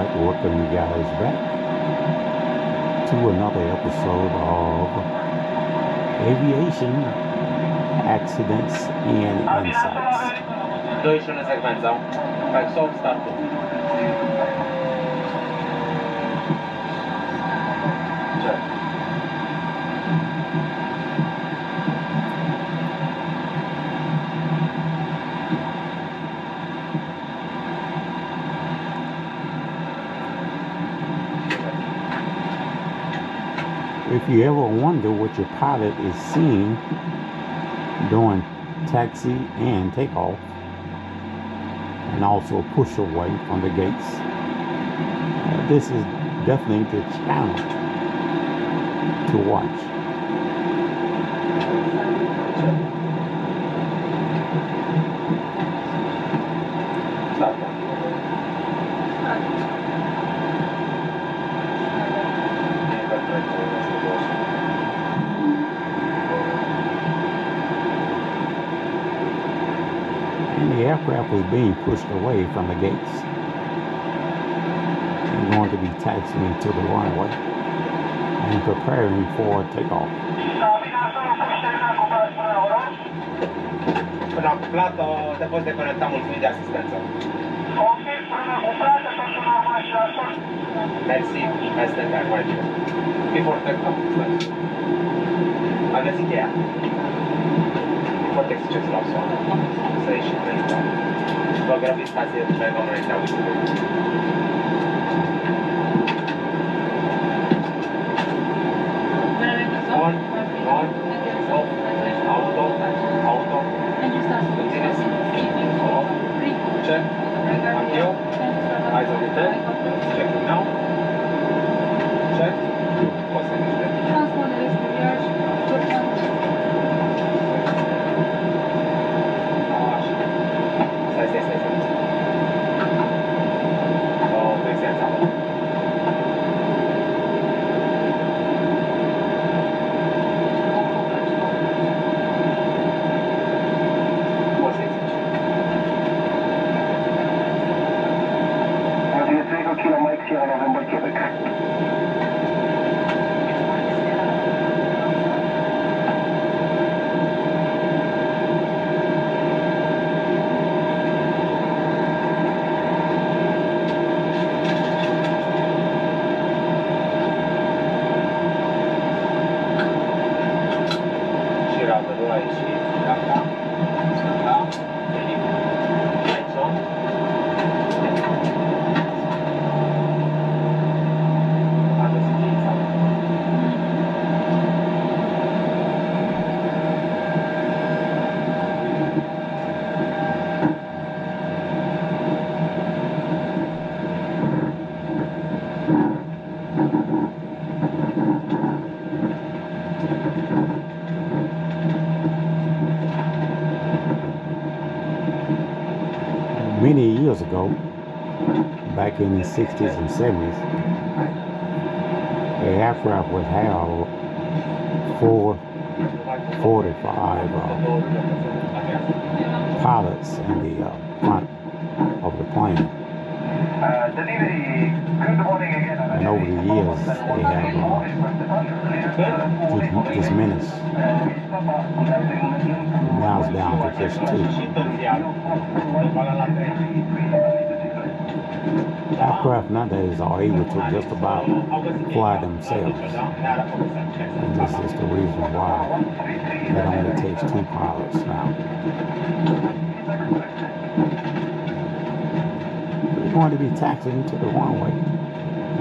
like to welcome you guys back to another episode of Aviation Accidents and Insights. Dojdziemy na sekwencję. Tak, są w startu. If you ever wonder what your pilot is seeing during taxi and takeoff, and also push away from the gates, this is definitely the channel to watch. The aircraft was being pushed away from the gates and going to be taxiing to the runway and preparing for takeoff. Până cu plată, te poți deconecta mulțumit de asistență. Mersi, hai să te trag mai bine. Before takeoff, am găsit cheia. Before taxi ce-ți luau soană. Să ieși și înainte. Vă grăbiți stație de pe vom înaintea uite. On, off, auto, continuous, off, check, until, eyes on the tail, check it now, check, poți să niște. Stai. O, prezența. Poți să-i zici. Radio 3 kilo Mike Sierra November Quebec. Many years ago, back in the 60s and 70s, the aircraft would have 445 pilots in the front of the plane. And over the years, they have diminished. Now it's down to just 2. Aircraft nowadays are able to just about fly themselves. And this is the reason why it only takes 2 pilots now. We're going to be taxiing to the runway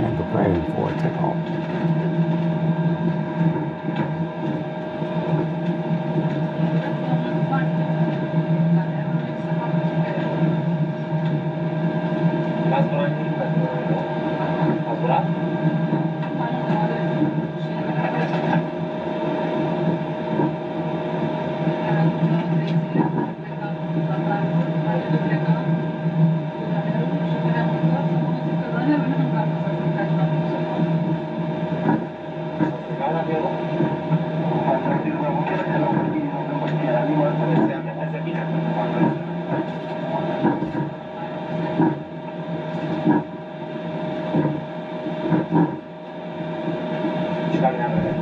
and preparing for a takeoff. appiccicavi una bella.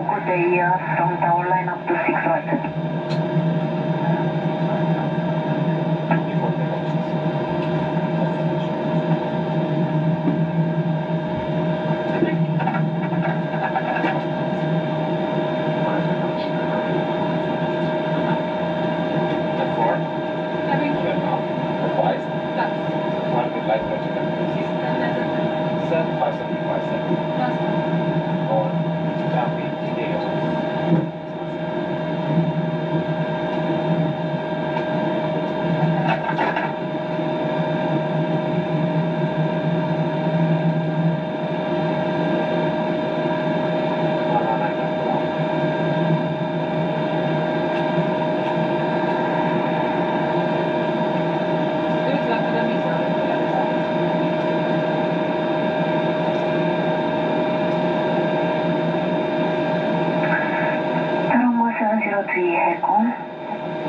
Good day, from tower line up to 6 right.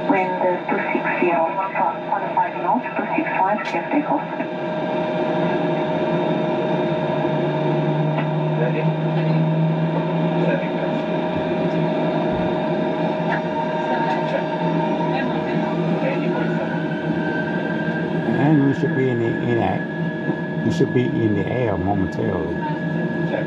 Wind 260, 15 knots, 265, CF takeoff. Ready? Setting check. 80.7. And we should be you should be in the air momentarily. Check.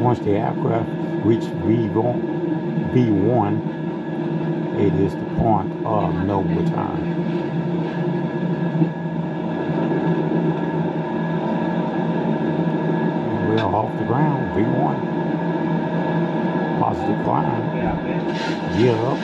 Once the aircraft reach V1, it is the point of no return. And we're off the ground, V1. Positive climb. Gear up.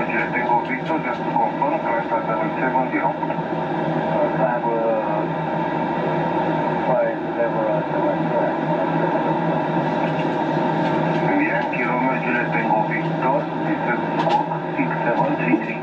Roger, Takeoff Victor, just to confirm, climb flight level 70. Climb flight level 70. Yankee Romeo Juliet Takeoff Victor, descent squawk 6733.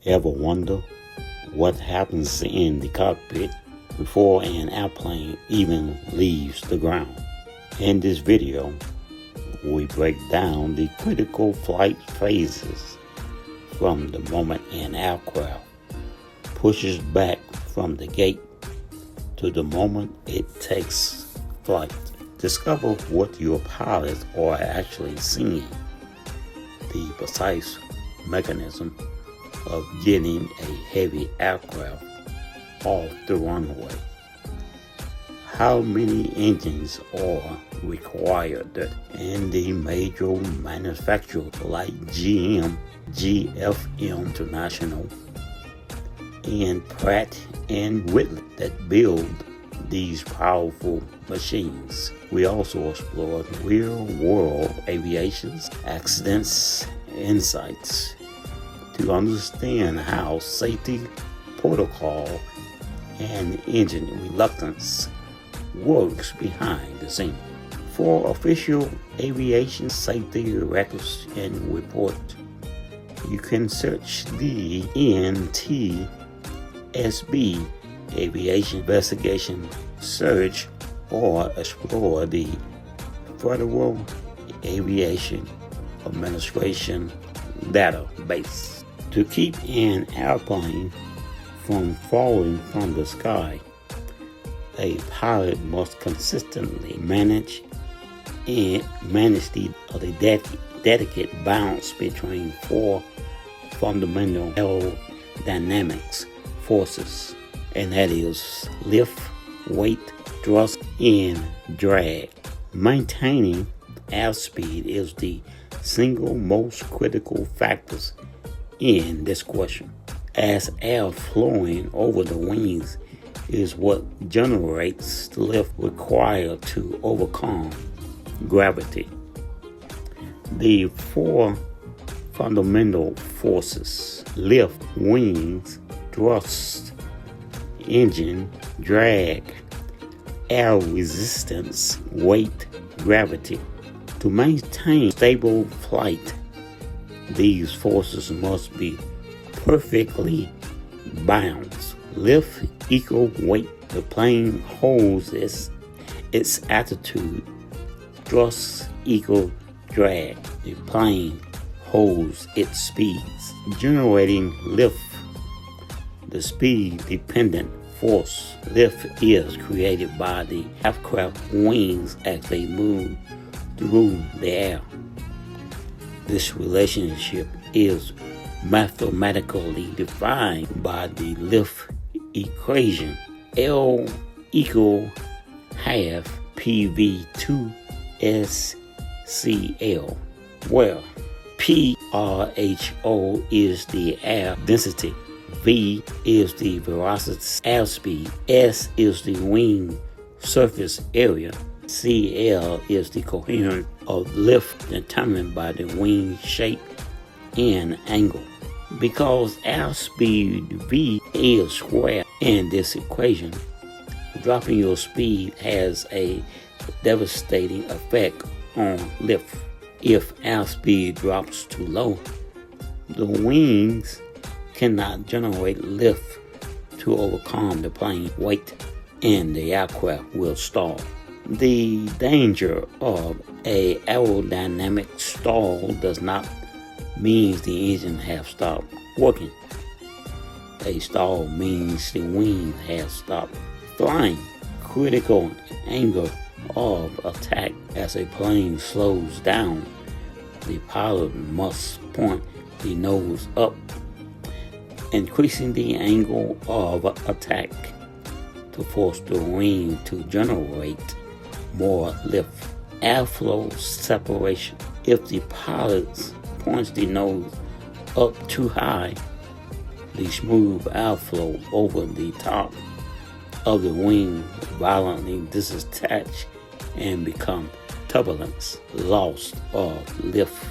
'Ever wonder what happens in the cockpit before an airplane even leaves the ground? In this video, we break down the critical flight phases from the moment an aircraft pushes back from the gate to the moment it takes flight. Discover what your pilots are actually seeing, the precise mechanism of getting a heavy aircraft off the runway. How many engines are required in the major manufacturers like GM, CFM International, and Pratt Whitney that build these powerful machines? We also explore real-world aviation accidents insights to understand how safety protocol and engine reluctance works behind the scene. For official aviation safety records and report, you can search the NTSB Aviation Investigation Search or explore the Federal Aviation Administration database. To keep an airplane from falling from the sky, a pilot must consistently manage the delicate balance between four fundamental aerodynamics forces, and that is lift, weight, thrust, and drag. Maintaining airspeed is the single most critical factors in this question, as air flowing over the wings is what generates the lift required to overcome gravity. The four fundamental forces: lift, wings, thrust, engine, drag, air resistance, weight, gravity. To maintain stable flight, these forces must be perfectly balanced. Lift equal weight. The plane holds its altitude. Thrust equal drag. The plane holds its speeds. Generating lift. The speed-dependent force. Lift is created by the aircraft wings as they move through the air. This relationship is mathematically defined by the lift equation. L equal half PV2 SCL, where P PRHO is the air density. V is the velocity airspeed. S is the wing surface area. CL is the coherence of lift determined by the wing shape and angle. Because airspeed V is square in this equation, dropping your speed has a devastating effect on lift. If airspeed drops too low, the wings cannot generate lift to overcome the plane weight, and the aircraft will stall. The danger of an aerodynamic stall does not mean the engine has stopped working. A stall means the wing has stopped flying. Critical angle of attack: as a plane slows down, the pilot must point the nose up, increasing the angle of attack to force the wing to generate more lift. Airflow separation: if the pilot points the nose up too high, the smooth airflow over the top of the wing violently disattach and become turbulence. Loss of lift: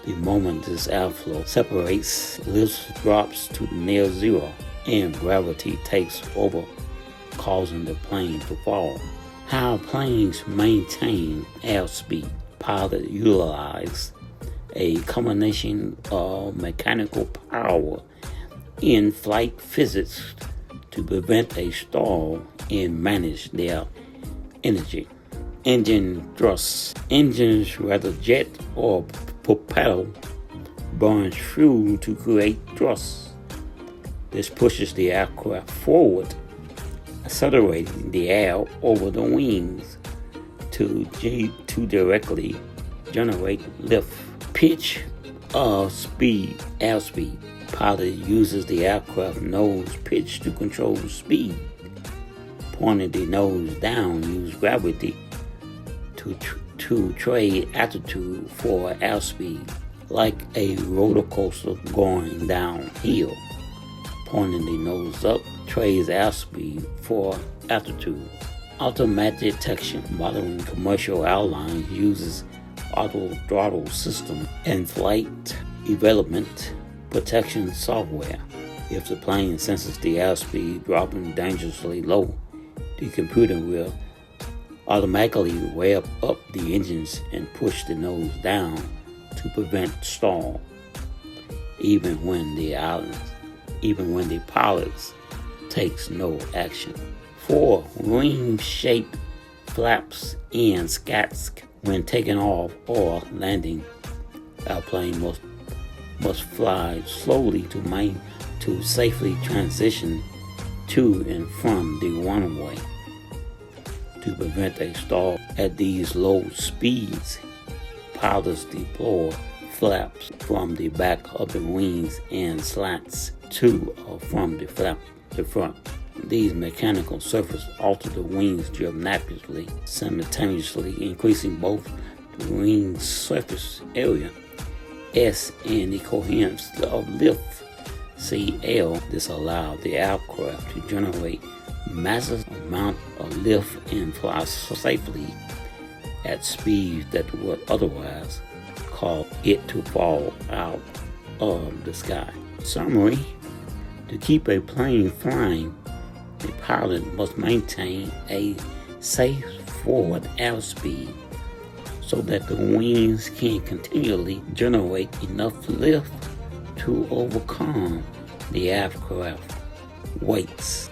the moment this airflow separates, lift drops to near zero and gravity takes over, causing the plane to fall. How planes maintain airspeed: pilots utilize a combination of mechanical power in flight physics to prevent a stall and manage their energy. Engine thrust: engines, whether jet or propeller, burns fuel to create thrust. This pushes the aircraft forward, accelerating the air over the wings to directly generate lift. Pitch of speed: airspeed. Pilot uses the aircraft nose pitch to control speed. Pointing the nose down, use gravity to trade altitude for airspeed, like a roller coaster going downhill. Pointing the nose up trades airspeed for altitude. Automatic detection: modern commercial airlines uses auto throttle system and flight development protection software. If the plane senses the airspeed dropping dangerously low, the computer will automatically rev up the engines and push the nose down to prevent stall, even when the pilot takes no action. 4. Ring-shaped flaps and skats: when taking off or landing, airplane must fly slowly to safely transition to and from the runway. To prevent a stall at these low speeds, pilots deploy flaps from the back of the wings and slats to or from the front. These mechanical surfaces alter the wings geometrically, simultaneously increasing both the wing surface area, S, and the coherence of lift, CL. This allows the aircraft to generate massive amount of lift and fly safely at speeds that would otherwise cause it to fall out of the sky. Summary: to keep a plane flying, the pilot must maintain a safe forward airspeed so that the wings can continually generate enough lift to overcome the aircraft weights.